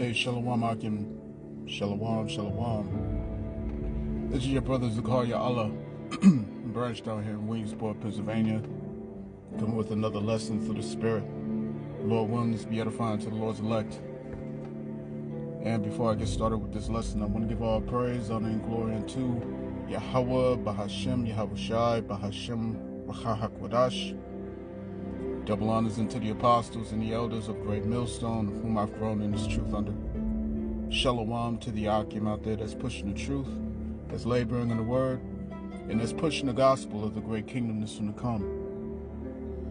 Hey, Shalom Akim. Shalom, Shalom. This is your brother Zakaria Allah, branched out here in Williamsport, Pennsylvania, coming with another lesson through the Spirit. Lord willing, this be edifying to the Lord's elect. And before I get started with this lesson, I want to give all praise, honor, and glory unto Yahweh, Bahashem, Yahweh Shai, Bahashem, Wachahakwadash. Double honors unto the apostles and the elders of Great Millstone, of whom I've grown in this truth under. Shalom to the Akim out there that's pushing the truth, that's laboring in the word, and that's pushing the gospel of the great kingdom that's soon to come.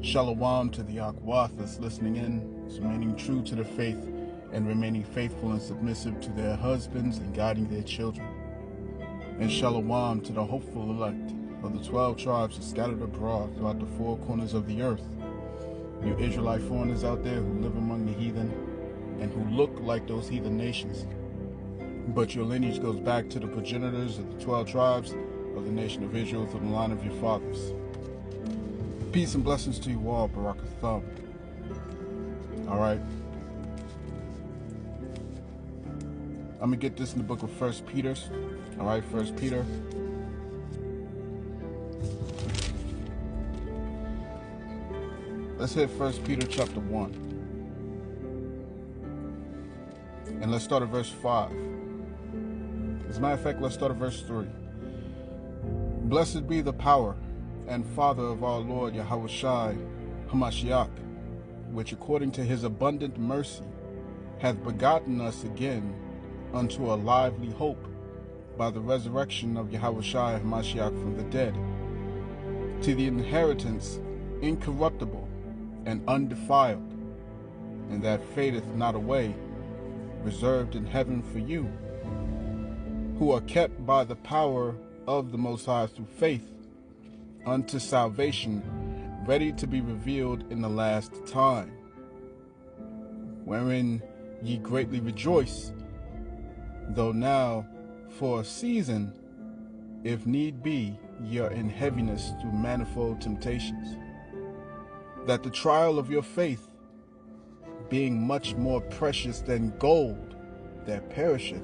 Shalom to the Akwath that's listening in, that's remaining true to their faith, and remaining faithful and submissive to their husbands and guiding their children. And shalom to the hopeful elect of the 12 tribes that scattered abroad throughout the four corners of the earth. You Israelite foreigners out there who live among the heathen and who look like those heathen nations, but your lineage goes back to the progenitors of the 12 tribes of the nation of Israel through the line of your fathers. Peace and blessings to you all, Barakatham. All right. I'm going to get this in the book of 1 Peter. All right, 1 Peter. Let's hit 1 Peter chapter 1. And let's start at verse 5. As a matter of fact, let's start at verse 3. Blessed be the power and Father of our Lord Yahweh Shai Hamashiach, which according to his abundant mercy hath begotten us again unto a lively hope by the resurrection of Yahweh Shai Hamashiach from the dead, to the inheritance incorruptible and undefiled, and that fadeth not away, reserved in heaven for you, who are kept by the power of the Most High through faith, unto salvation, ready to be revealed in the last time, wherein ye greatly rejoice, though now for a season, if need be, ye are in heaviness through manifold temptations, that the trial of your faith, being much more precious than gold that perisheth,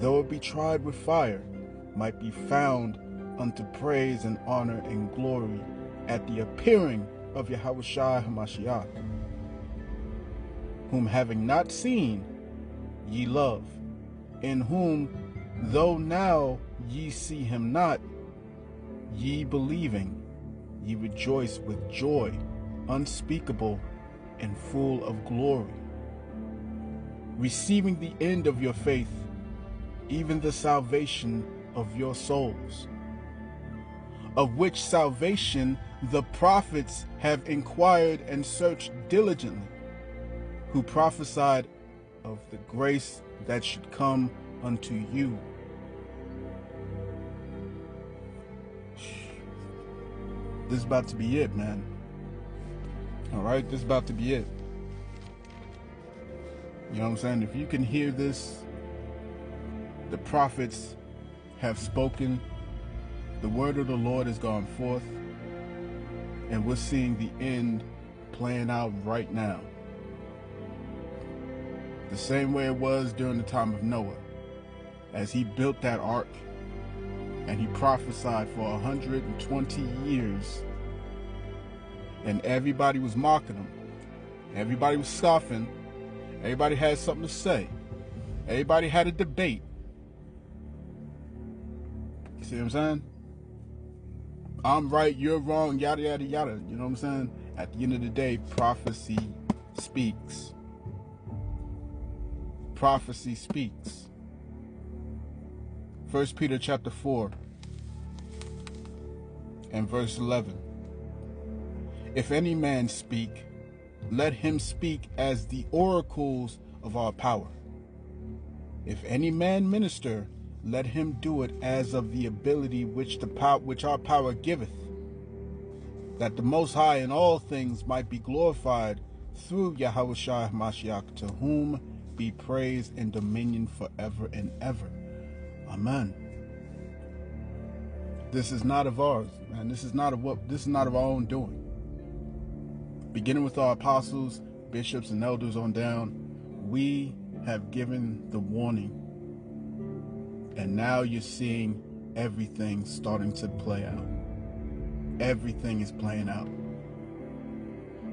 though it be tried with fire, might be found unto praise and honor and glory at the appearing of Yahweh Shai Hamashiach, whom having not seen, ye love, in whom, though now ye see him not, ye believing, ye rejoice with joy unspeakable and full of glory, receiving the end of your faith, even the salvation of your souls, of which salvation the prophets have inquired and searched diligently, who prophesied of the grace that should come unto you. This is about to be it, man. All right, this is about to be it. You know what I'm saying? If you can hear this, the prophets have spoken, the word of the Lord has gone forth, and we're seeing the end playing out right now. The same way it was during the time of Noah, as he built that ark, and he prophesied for 120 years, and everybody was mocking him. Everybody was scoffing. Everybody had something to say. Everybody had a debate. You see what I'm saying? I'm right, you're wrong, yada, yada, yada. You know what I'm saying? At the end of the day, prophecy speaks. Prophecy speaks. 1 Peter chapter 4 and verse 11. If any man speak, let him speak as the oracles of our power. If any man minister, let him do it as of the ability which our power giveth, that the Most High in all things might be glorified through Yahweh Shai Hamashiach, to whom be praise and dominion forever and ever. Amen. This is not of ours, man. This is not of our own doing. Beginning with our apostles, bishops, and elders on down, we have given the warning, and now you're seeing everything starting to play out. Everything is playing out.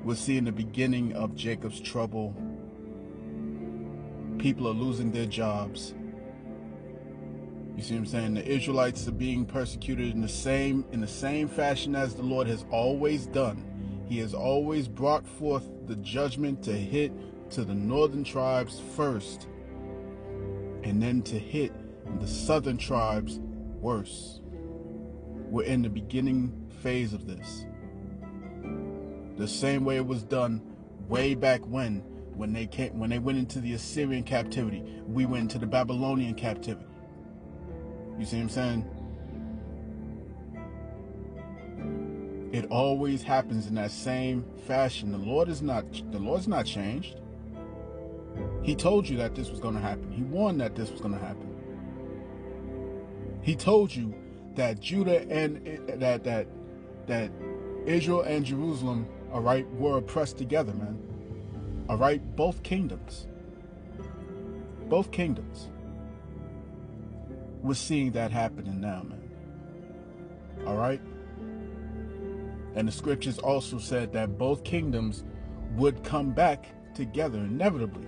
We're seeing the beginning of Jacob's trouble. People are losing their jobs. You see what I'm saying? The Israelites are being persecuted in the same fashion as the Lord has always done. He has always brought forth the judgment to hit to the northern tribes first, and then to hit the southern tribes worse. We're in the beginning phase of this. The same way it was done way back when they went into the Assyrian captivity. We went into the Babylonian captivity. You see what I'm saying? It always happens in that same fashion. The Lord's not changed. He told you that this was going to happen. He warned that this was going to happen. He told you that Judah and that Israel and Jerusalem, all right, were oppressed together, man. All right, both kingdoms. Both kingdoms. We're seeing that happening now, man. All right? And the scriptures also said that both kingdoms would come back together inevitably.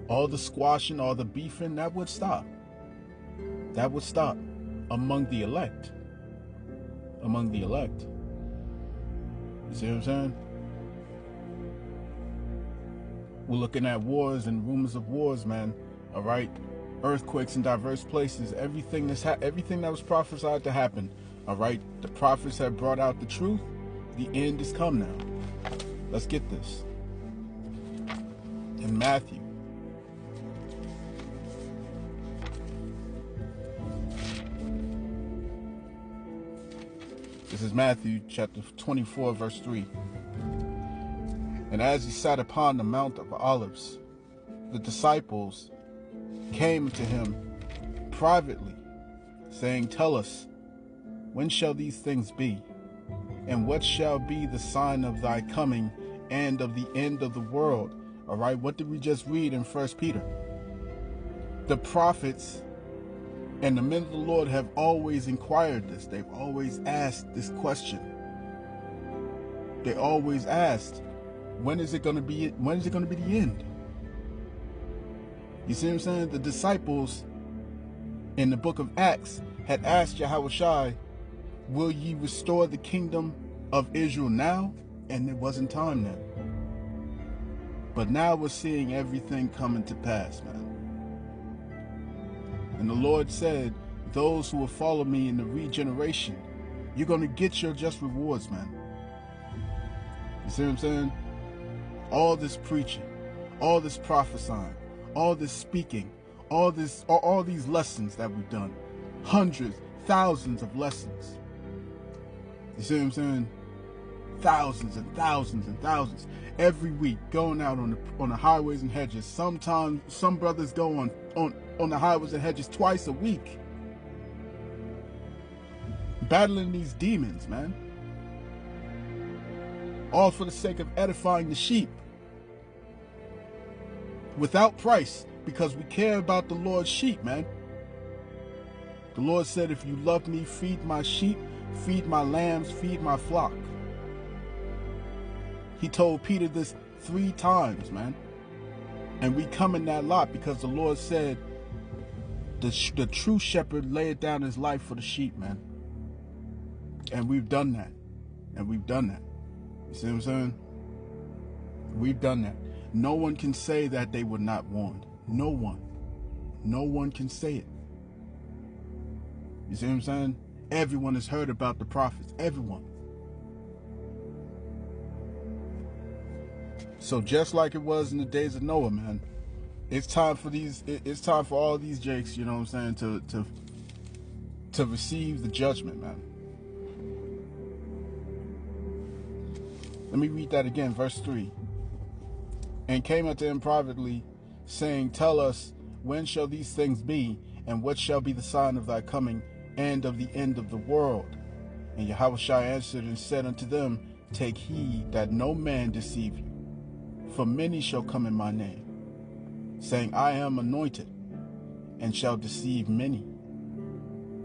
All the squashing, all the beefing, that would stop. That would stop among the elect. Among the elect. You see what I'm saying? We're looking at wars and rumors of wars, man. All right? Earthquakes in diverse places. Everything that was prophesied to happen. All right? The prophets have brought out the truth. The end is come now. Let's get this. In Matthew. This is Matthew chapter 24, verse 3. And as he sat upon the Mount of Olives, the disciples came to him privately, saying, Tell us, when shall these things be? And what shall be the sign of thy coming and of the end of the world? All right, what did we just read in 1 Peter? The prophets and the men of the Lord have always inquired this. They've always asked this question. They always asked, when is it going to be? When is it going to be the end? You see what I'm saying? The disciples in the book of Acts had asked Yahushua, will ye restore the kingdom of Israel now? And it wasn't time then. But now we're seeing everything coming to pass, man. And the Lord said, those who will follow me in the regeneration, you're going to get your just rewards, man. You see what I'm saying? All this preaching, all this prophesying, all this speaking, all these lessons that we've done, hundreds, thousands of lessons. You see what I'm saying? Thousands and thousands and thousands every week, going out on the highways and hedges. Sometimes some brothers go on the highways and hedges twice a week, battling these demons, man. All for the sake of edifying the sheep. Without price, because we care about the Lord's sheep, man. The Lord said, if you love me, feed my sheep, feed my lambs, feed my flock. He told Peter this 3 times, man. And we come in that lot because the Lord said the true shepherd laid down his life for the sheep, man. And we've done that. And we've done that. You see what I'm saying? We've done that. No one can say that they were not warned. No one. No one can say it. You see what I'm saying? Everyone has heard about the prophets. Everyone. So just like it was in the days of Noah, man, it's time for all these jakes, you know what I'm saying, to receive the judgment, man. Let me read that again, verse 3. And came unto him privately, saying, Tell us, when shall these things be, and what shall be the sign of thy coming, and of the end of the world? And Yahushua answered and said unto them, Take heed that no man deceive you. For many shall come in my name, saying, I am anointed, and shall deceive many.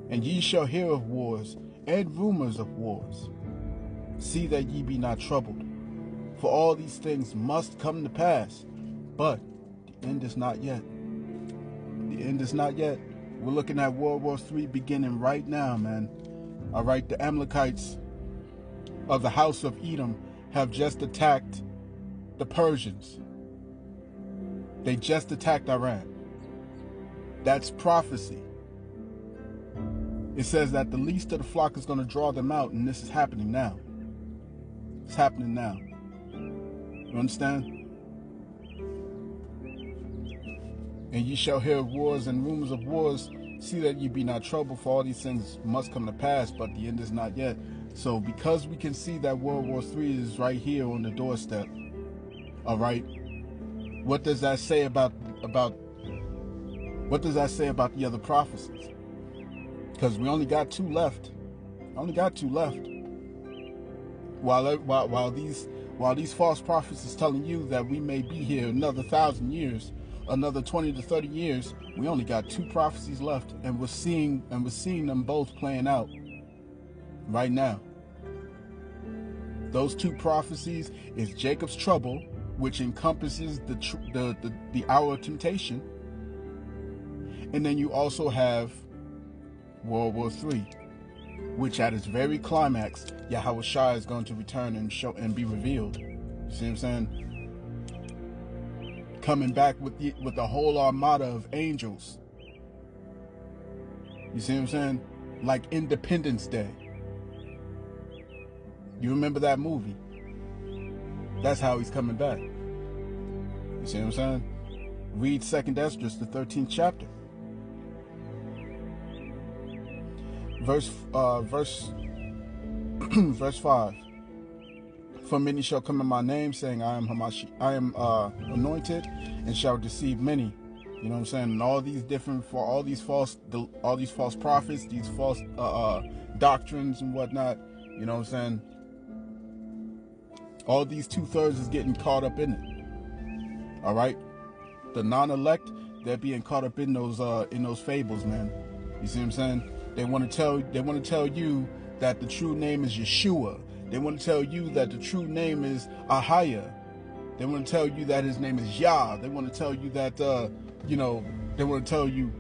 And ye shall hear of wars and rumors of wars. See that ye be not troubled, for all these things must come to pass, but the end is not yet. The end is not yet. We're looking at World War III beginning right now, man. All right, the Amalekites of the house of Edom have just attacked the Persians. They just attacked Iran. That's prophecy. It says that the least of the flock is going to draw them out, and this is happening now. It's happening now. You understand? And ye shall hear of wars and rumors of wars. See that ye be not troubled, for all these things must come to pass, but the end is not yet. So because we can see that World War III is right here on the doorstep, all right, what does that say about what does that say about the other prophecies? Because we only got two left. While these false prophets is telling you that we may be here another 1,000 years, another 20 to 30 years, we only got two prophecies left, and we're seeing them both playing out right now. Those two prophecies is Jacob's trouble, which encompasses the hour of temptation, and then you also have World War III, which at its very climax, Yahweh Shai is going to return and be revealed. You see what I'm saying? Coming back with the whole armada of angels. You see what I'm saying? Like Independence Day. You remember that movie? That's how he's coming back. You see what I'm saying? Read 2nd Esdras, the 13th chapter. Verse 5. For many shall come in my name, saying, I am anointed, and shall deceive many. You know what I'm saying? And all these false prophets, these false doctrines and whatnot. You know what I'm saying? All these 2/3 is getting caught up in it. All right, the non-elect, they're being caught up in those fables, man. You see what I'm saying? They want to tell you that the true name is Yeshua. They want to tell you that the true name is Ahia. They want to tell you that his name is Yah. They want to tell you that they want to tell you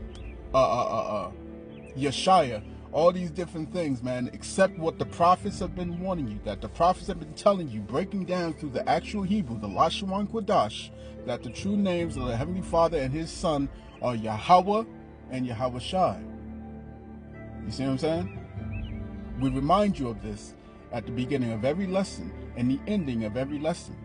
Yeshaya. All these different things, man, except what the prophets have been warning you, that the prophets have been telling you, breaking down through the actual Hebrew, the Lashon Kodash, that the true names of the Heavenly Father and His Son are Yahweh and Yahweh Shai. You see what I'm saying? We remind you of this at the beginning of every lesson and the ending of every lesson.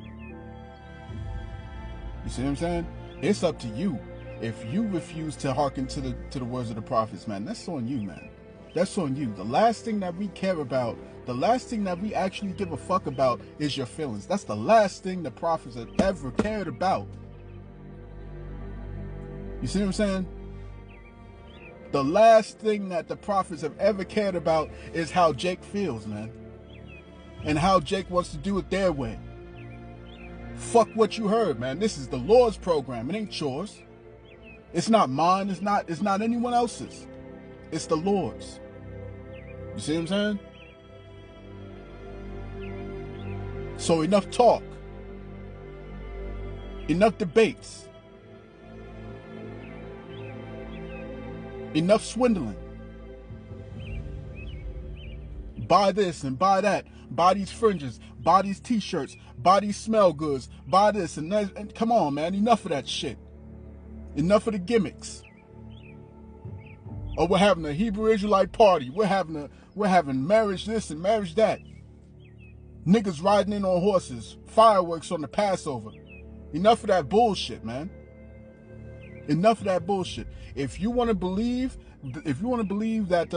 You see what I'm saying? It's up to you. If you refuse to hearken to the words of the prophets, man, that's on you, man. That's on you. The last thing that we care about, the last thing that we actually give a fuck about is your feelings. That's the last thing the prophets have ever cared about. You see what I'm saying? The last thing that the prophets have ever cared about is how Jake feels, man. And how Jake wants to do it their way. Fuck what you heard, man. This is the Lord's program. It ain't yours. It's not mine. It's not anyone else's. It's the Lord's. You see what I'm saying? So enough talk. Enough debates. Enough swindling. Buy this and buy that. Buy these fringes. Buy these t-shirts. Buy these smell goods. Buy this and that. And come on, man. Enough of that shit. Enough of the gimmicks. Or we're having a Hebrew Israelite party. We're having marriage this and marriage that. Niggas riding in on horses. Fireworks on the Passover. Enough of that bullshit, man. Enough of that bullshit. If you want to believe that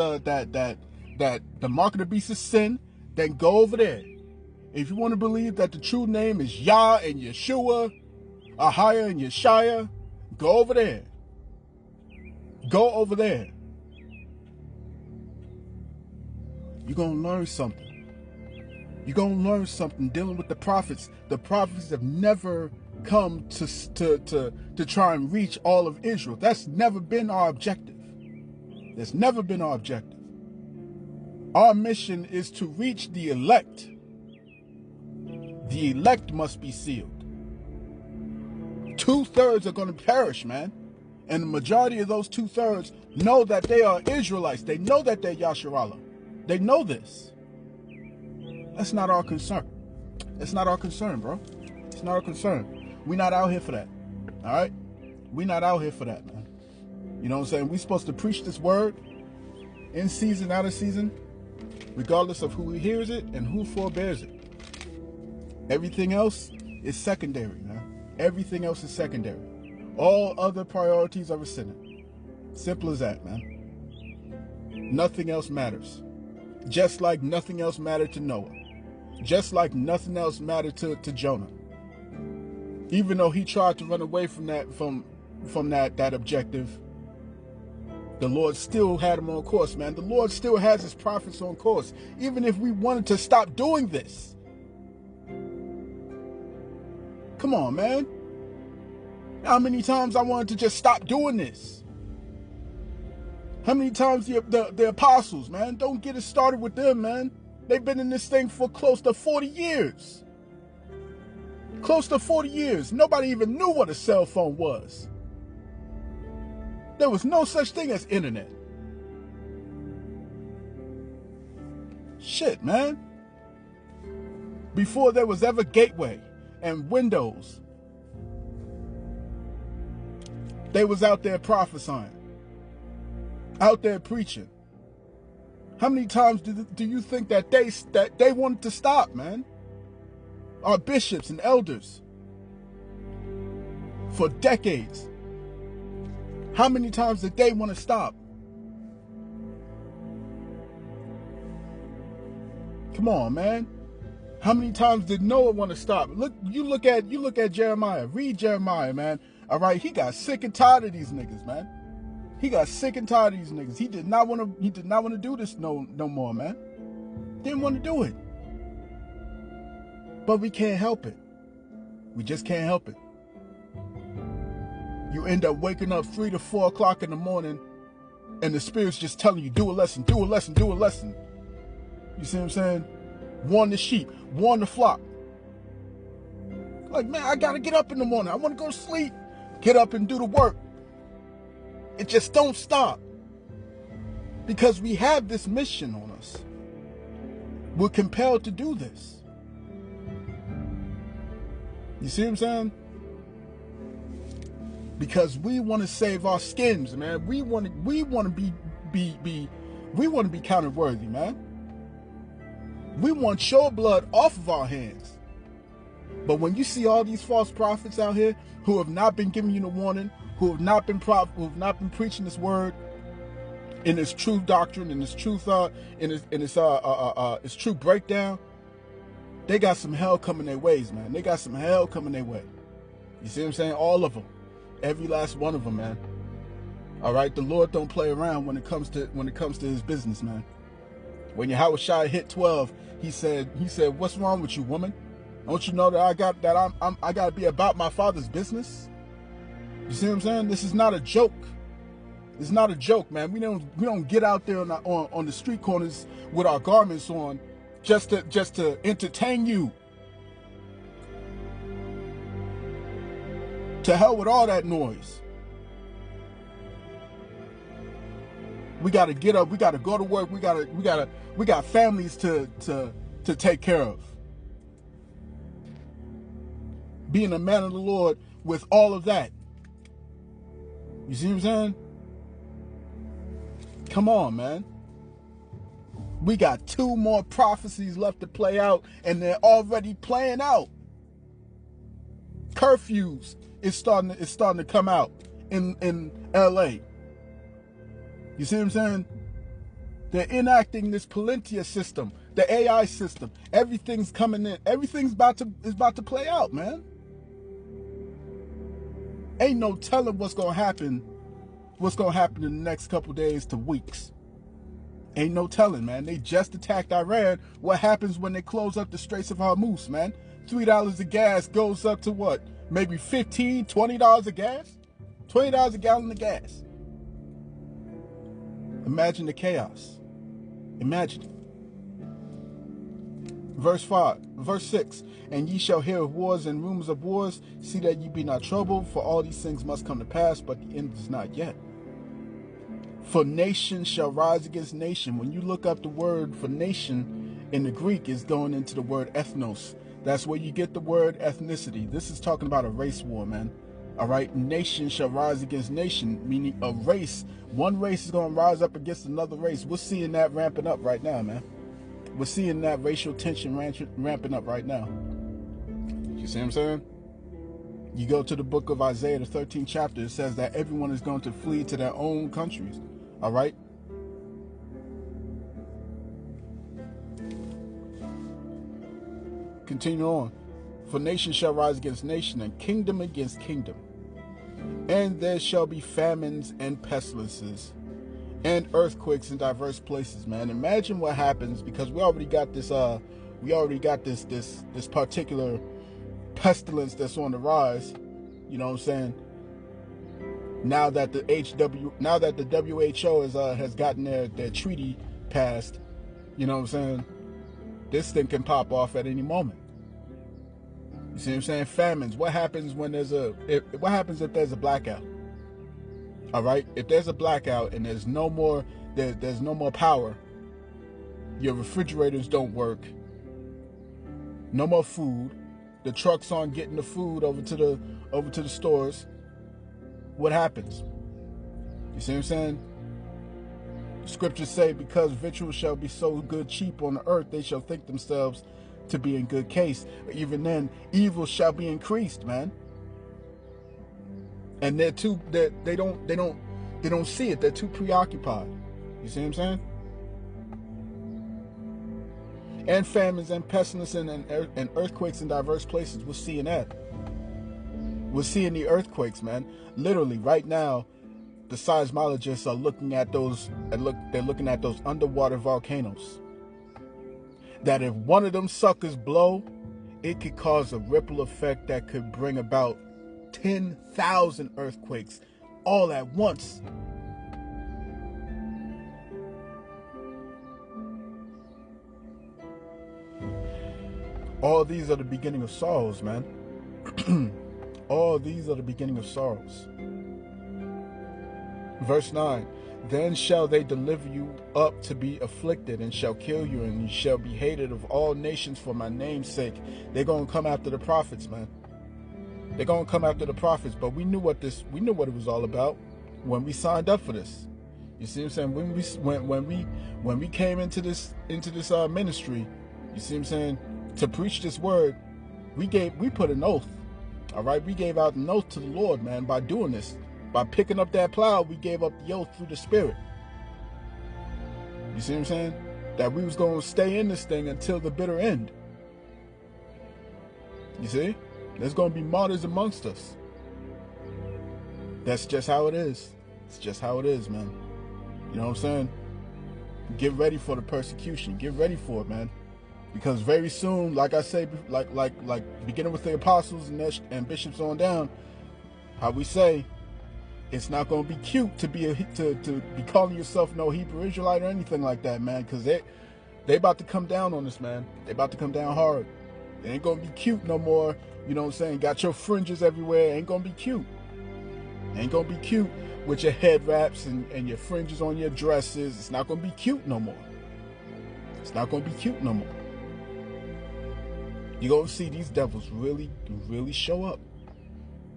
the mark of the beast is sin, then go over there. If you want to believe that the true name is Yah and Yeshua, Ahia and Yeshaya, go over there. Go over there. You're going to learn something. You're going to learn something dealing with the prophets. The prophets have never come to try and reach all of Israel. That's never been our objective. That's never been our objective. Our mission is to reach the elect. The elect must be sealed. 2/3 are going to perish, man. And the majority of those 2/3 know that they are Israelites. They know that they're Yasharallah. They know this. That's not our concern. It's not our concern, bro. It's not our concern. We're not out here for that. All right? We're not out here for that, man. You know what I'm saying? We're supposed to preach this word in season, out of season, regardless of who hears it and who forbears it. Everything else is secondary, man. Everything else is secondary. All other priorities are ascendant. Simple as that, man. Nothing else matters. Just like nothing else mattered to Noah. Just like nothing else mattered to Jonah. Even though he tried to run away from that objective, the Lord still had him on course, man. The Lord still has his prophets on course. Even if we wanted to stop doing this. Come on, man. How many times I wanted to just stop doing this? How many times the apostles, man? Don't get it started with them, man. They've been in this thing for close to 40 years. Close to 40 years. Nobody even knew what a cell phone was. There was no such thing as internet. Shit, man. Before there was ever Gateway and Windows, they was out there prophesying, out there preaching. How many times do you think that they wanted to stop, man? Our bishops and elders, for decades. How many times did they want to stop? Come on, man. How many times did Noah want to stop? You look at Jeremiah. Read Jeremiah, man. All right, he got sick and tired of these niggas, man. He got sick and tired of these niggas. He did not want to do this no more, man. Didn't want to do it. But we can't help it. We just can't help it. You end up waking up 3 to 4 o'clock in the morning and the Spirit's just telling you, do a lesson, do a lesson, do a lesson. You see what I'm saying? Warn the sheep, warn the flock. Like, man, I got to get up in the morning. I want to go to sleep. Get up and do the work. It just don't stop. Because we have this mission on us. We're compelled to do this. You see what I'm saying? Because we want to save our skins, man. We want to be counted worthy, man. We want your blood off of our hands. But when you see all these false prophets out here who have not been giving you the warning, who have not been preaching this word in its true doctrine, in its true thought, in its true breakdown, they got some hell coming their ways, man. They got some hell coming their way. You see what I'm saying? All of them. Every last one of them, man. All right? The Lord don't play around when it comes to his business, man. When Yahushua hit 12, he said, "What's wrong with you, woman? Don't you know that I got to be about my Father's business?" You see what I'm saying? This is not a joke. It's not a joke, man. We don't get out there on the street corners with our garments on just to entertain you. To hell with all that noise. We got to get up. We got to go to work. We got families to take care of. Being a man of the Lord with all of that. You see what I'm saying? Come on, man. We got 2 more prophecies left to play out, and they're already playing out. Curfews is starting to come out in LA. You see what I'm saying? They're enacting this Palantir system, the AI system. Everything's coming in. Everything's about to play out, man. Ain't no telling what's gonna happen in the next couple days to weeks. Ain't no telling, man. They just attacked Iran. What happens when they close up the Straits of Hormuz, man? $3 of gas goes up to what? maybe $15, $20 of gas, $20 a gallon of gas. Imagine the chaos. Imagine it. Verse 6, and ye shall hear of wars and rumors of wars. See that ye be not troubled, for all these things must come to pass, but the end is not yet. For nation shall rise against nation. When you look up the word for nation in the Greek, it's going into the word ethnos. That's where you get the word ethnicity. This is talking about a race war, man. All right, nation shall rise against nation, meaning a race. One race is going to rise up against another race. We're seeing that ramping up right now, man. We're seeing that racial tension ramping up right now. You see what I'm saying? You go to the book of Isaiah, the 13th chapter, it says that everyone is going to flee to their own countries. All right? Continue on. For nation shall rise against nation, and kingdom against kingdom. And there shall be famines and pestilences and earthquakes in diverse places, man. Imagine what happens, because we already got this this particular pestilence that's on the rise. You know what I'm saying? Now that the WHO has gotten their treaty passed, you know what I'm saying? This thing can pop off at any moment. You see what I'm saying? Famines. What happens when what happens if there's a blackout? All right, if there's a blackout and there's no more power, your refrigerators don't work, no more food, the trucks aren't getting the food over to the stores. What happens? You see what I'm saying? The scriptures say, because victuals shall be so good cheap on the earth, they shall think themselves to be in good case. Even then, evil shall be increased, man. And they don't see it. They're too preoccupied. You see what I'm saying? And famines and pestilence and earthquakes in diverse places. We're seeing that. We're seeing the earthquakes, man. Literally, right now, the seismologists are looking at those, they're looking at those underwater volcanoes. That if one of them suckers blow, it could cause a ripple effect that could bring about 10,000 earthquakes all at once. All these are the beginning of sorrows, man. All these are the beginning of sorrows. Verse 9, then shall they deliver you up to be afflicted, and shall kill you, and you shall be hated of all nations for my name's sake. They're going to come after the prophets, man. They're going to come after the prophets, but we knew what it was all about when we signed up for this. You see what I'm saying? When we came into this ministry, you see what I'm saying? To preach this word, we put an oath. All right, we gave out an oath to the Lord, man, by doing this. By picking up that plow, we gave up the oath through the Spirit. You see what I'm saying? That we was going to stay in this thing until the bitter end. You see? There's going to be martyrs amongst us. That's just how it is. It's just how it is, man. You know what I'm saying? Get ready for the persecution. Get ready for it, man. Because very soon, like I say, like beginning with the apostles and bishops on down, how we say, it's not going to be cute to be calling yourself no Hebrew Israelite or anything like that, man. Because they about to come down on us, man. They about to come down hard. It ain't going to be cute no more. You know what I'm saying? Got your fringes everywhere. Ain't going to be cute. Ain't going to be cute with your head wraps and your fringes on your dresses. It's not going to be cute no more. It's not going to be cute no more. You're going to see these devils really, really show up.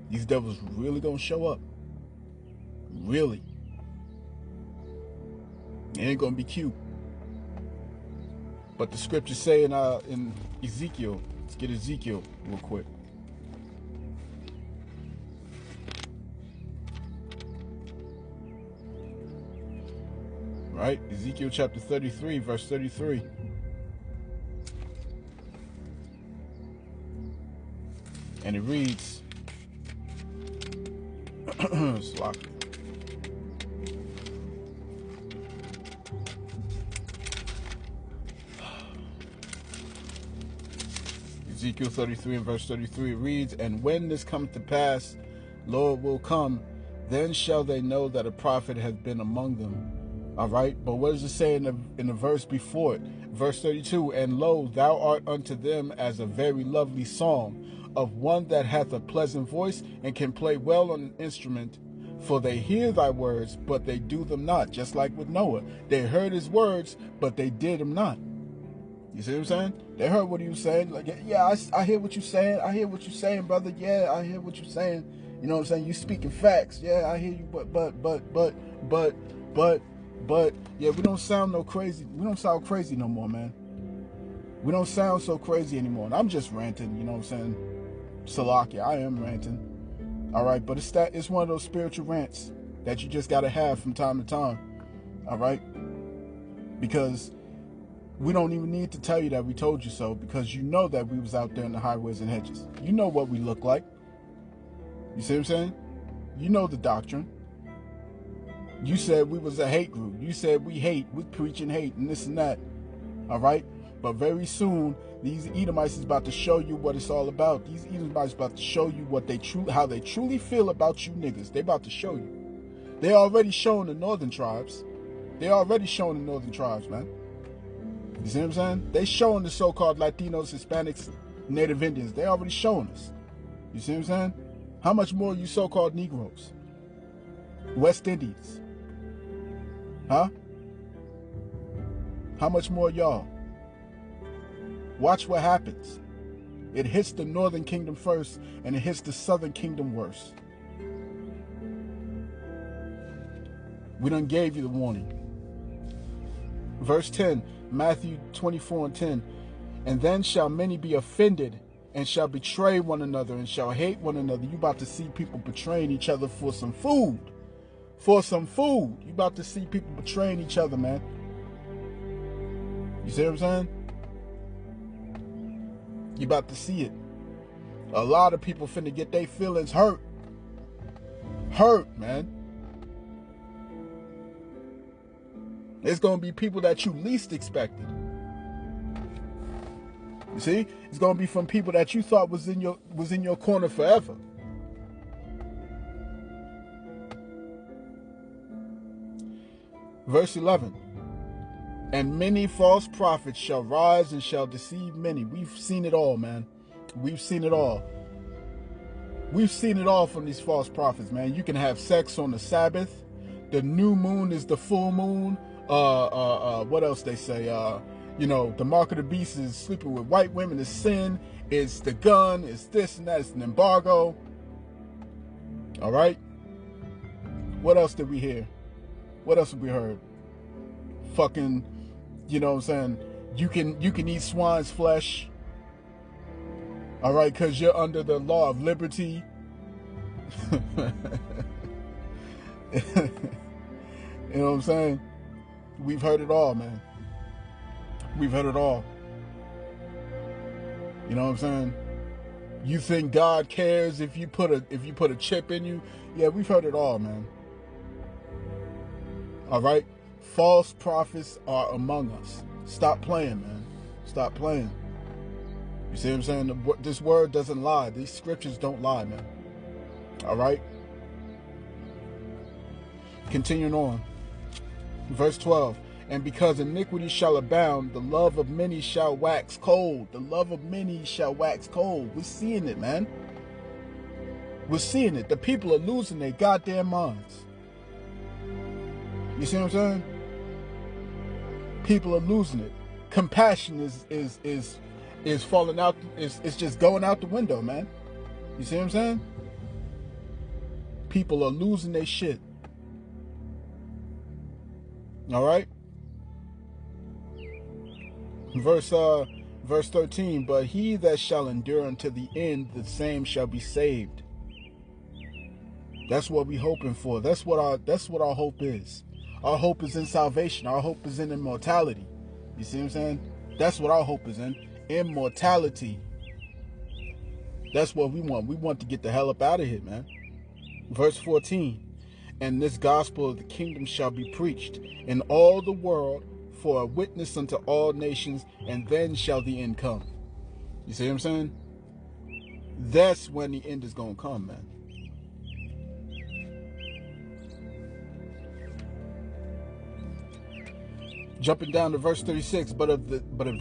These devils really going to show up. Really. It ain't going to be cute. But the scriptures say in Ezekiel, let's get Ezekiel real quick. Right? Ezekiel chapter 33, verse 33. And it reads, Slocky. Ezekiel 33 and verse 33 reads, "And when this comes to pass, Lord will come, then shall they know that a prophet has been among them." All right, but what does it say in the verse before it? Verse 32, "And lo, thou art unto them as a very lovely song of one that hath a pleasant voice and can play well on an instrument. For they hear thy words, but they do them not." Just like with Noah. They heard his words, but they did them not. You see what I'm saying? They heard what he was saying. Like, yeah, I hear what you're saying. I hear what you're saying, brother. Yeah, I hear what you're saying. You know what I'm saying? You speaking facts. Yeah, I hear you. But, yeah, we don't sound no crazy. We don't sound crazy no more, man. We don't sound so crazy anymore. And I'm just ranting, you know what I'm saying? Salakia, I am ranting. All right, but it's one of those spiritual rants that you just got to have from time to time. All right? Because we don't even need to tell you that we told you so, because you know that we was out there in the highways and hedges. You know what we look like. You see what I'm saying? You know the doctrine. You said we was a hate group. You said we preaching hate and this and that. All right? But very soon, these Edomites is about to show you what it's all about. These Edomites about to show you how they truly feel about you niggas. They about to show you. They already showing the northern tribes. They already showing the northern tribes, man. You see what I'm saying? They showing the so-called Latinos, Hispanics, Native Indians. They already showing us. You see what I'm saying? How much more you so-called Negroes? West Indies? Huh? How much more y'all? Watch what happens. It hits the northern kingdom first, and it hits the southern kingdom worse. We done gave you the warning. Verse 10, Matthew 24 and 10. "And then shall many be offended, and shall betray one another, and shall hate one another." You about to see people betraying each other for some food. For some food. You about to see people betraying each other, man. You see what I'm saying? You about to see it. A lot of people finna get their feelings hurt. Hurt, man. It's gonna be people that you least expected. You see? It's gonna be from people that you thought was in your corner forever. Verse 11. "And many false prophets shall rise and shall deceive many." We've seen it all, man. We've seen it all. We've seen it all from these false prophets, man. You can have sex on the Sabbath. The new moon is the full moon. What else they say? The mark of the beast is sleeping with white women is sin. It's the gun. It's this and that. It's an embargo. All right. What else did we hear? What else have we heard? Fucking, you know what I'm saying? You can eat swine's flesh. All right, because you're under the law of liberty. You know what I'm saying? We've heard it all, man. We've heard it all. You know what I'm saying? You think God cares if you put a chip in you? Yeah, we've heard it all, man. All right? False prophets are among us. Stop playing, man. Stop playing. You see what I'm saying? This word doesn't lie. These scriptures don't lie, man. All right? Continuing on. Verse 12. "And because iniquity shall abound, the love of many shall wax cold." The love of many shall wax cold. We're seeing it, man. We're seeing it. The people are losing their goddamn minds. You see what I'm saying? People are losing it. Compassion is falling out. It's just going out the window, man. You see what I'm saying? People are losing their shit. All right. Verse 13. "But he that shall endure unto the end, the same shall be saved." That's what we hoping for. That's what our hope is. Our hope is in salvation. Our hope is in immortality. You see what I'm saying? That's what our hope is in. Immortality. That's what we want. We want to get the hell up out of here, man. Verse 14. "And this gospel of the kingdom shall be preached in all the world for a witness unto all nations, and then shall the end come." You You see what I'm saying? That's when the end is going to come, man. Jumping down to verse 36, but of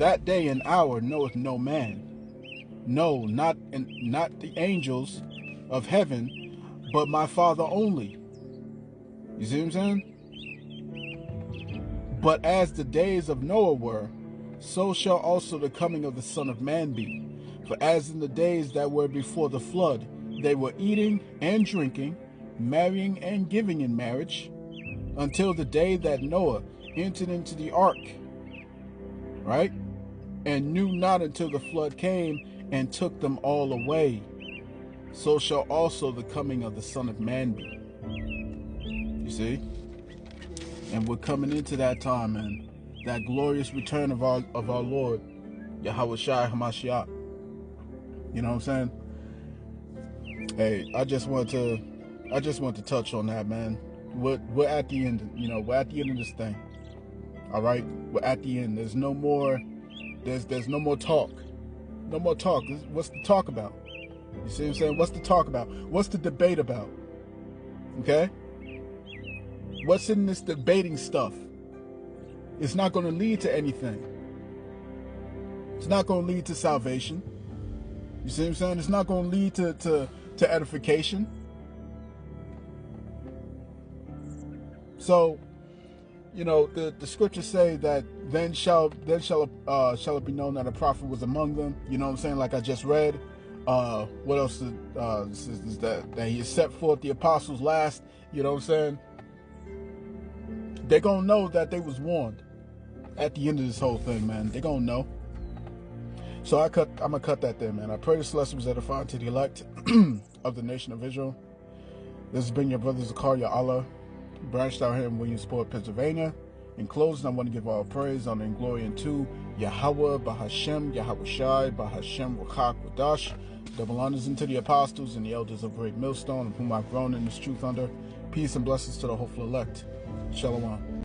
that day and hour knoweth no man, no, not the angels of heaven, but my Father only. You see what I'm saying? But as the days of Noah were, so shall also the coming of the Son of Man be. For as in the days that were before the flood, they were eating and drinking, marrying and giving in marriage, until the day that Noah entered into the ark, right? And knew not until the flood came and took them all away. So shall also the coming of the Son of Man be. You see? And we're coming into that time, man. That glorious return of our Lord, Yahweh Shai HaMashiach. You know what I'm saying? Hey, I just want to touch on that, man. We're at the end, we're at the end of this thing. All right? We're at the end. There's no more talk. No more talk. What's the talk about? You see what I'm saying? What's the talk about? What's the debate about? Okay? What's in this debating stuff? It's not going to lead to anything. It's not going to lead to salvation. You see what I'm saying? It's not going to lead to edification. So, the scriptures say that then shall it be known that a prophet was among them. You know what I'm saying? Like I just read. What else is that he has set forth the apostles last. You know what I'm saying? They're going to know that they was warned at the end of this whole thing, man. They're going to know. So I'm going to cut that there, man. I pray this lesson was edifying to the elect of the nation of Israel. This has been your brother Zakaria Allah, branched out here in Williamsport, Pennsylvania. In closing, I want to give all praise, honor, and glory unto Yahweh, Bahashem, Yahweh Shai, Bahashem, Ruchak, Wadash. Double honors unto the apostles and the elders of Great Millstone, of whom I've grown in this truth under. Peace and blessings to the hopeful elect. Shalom.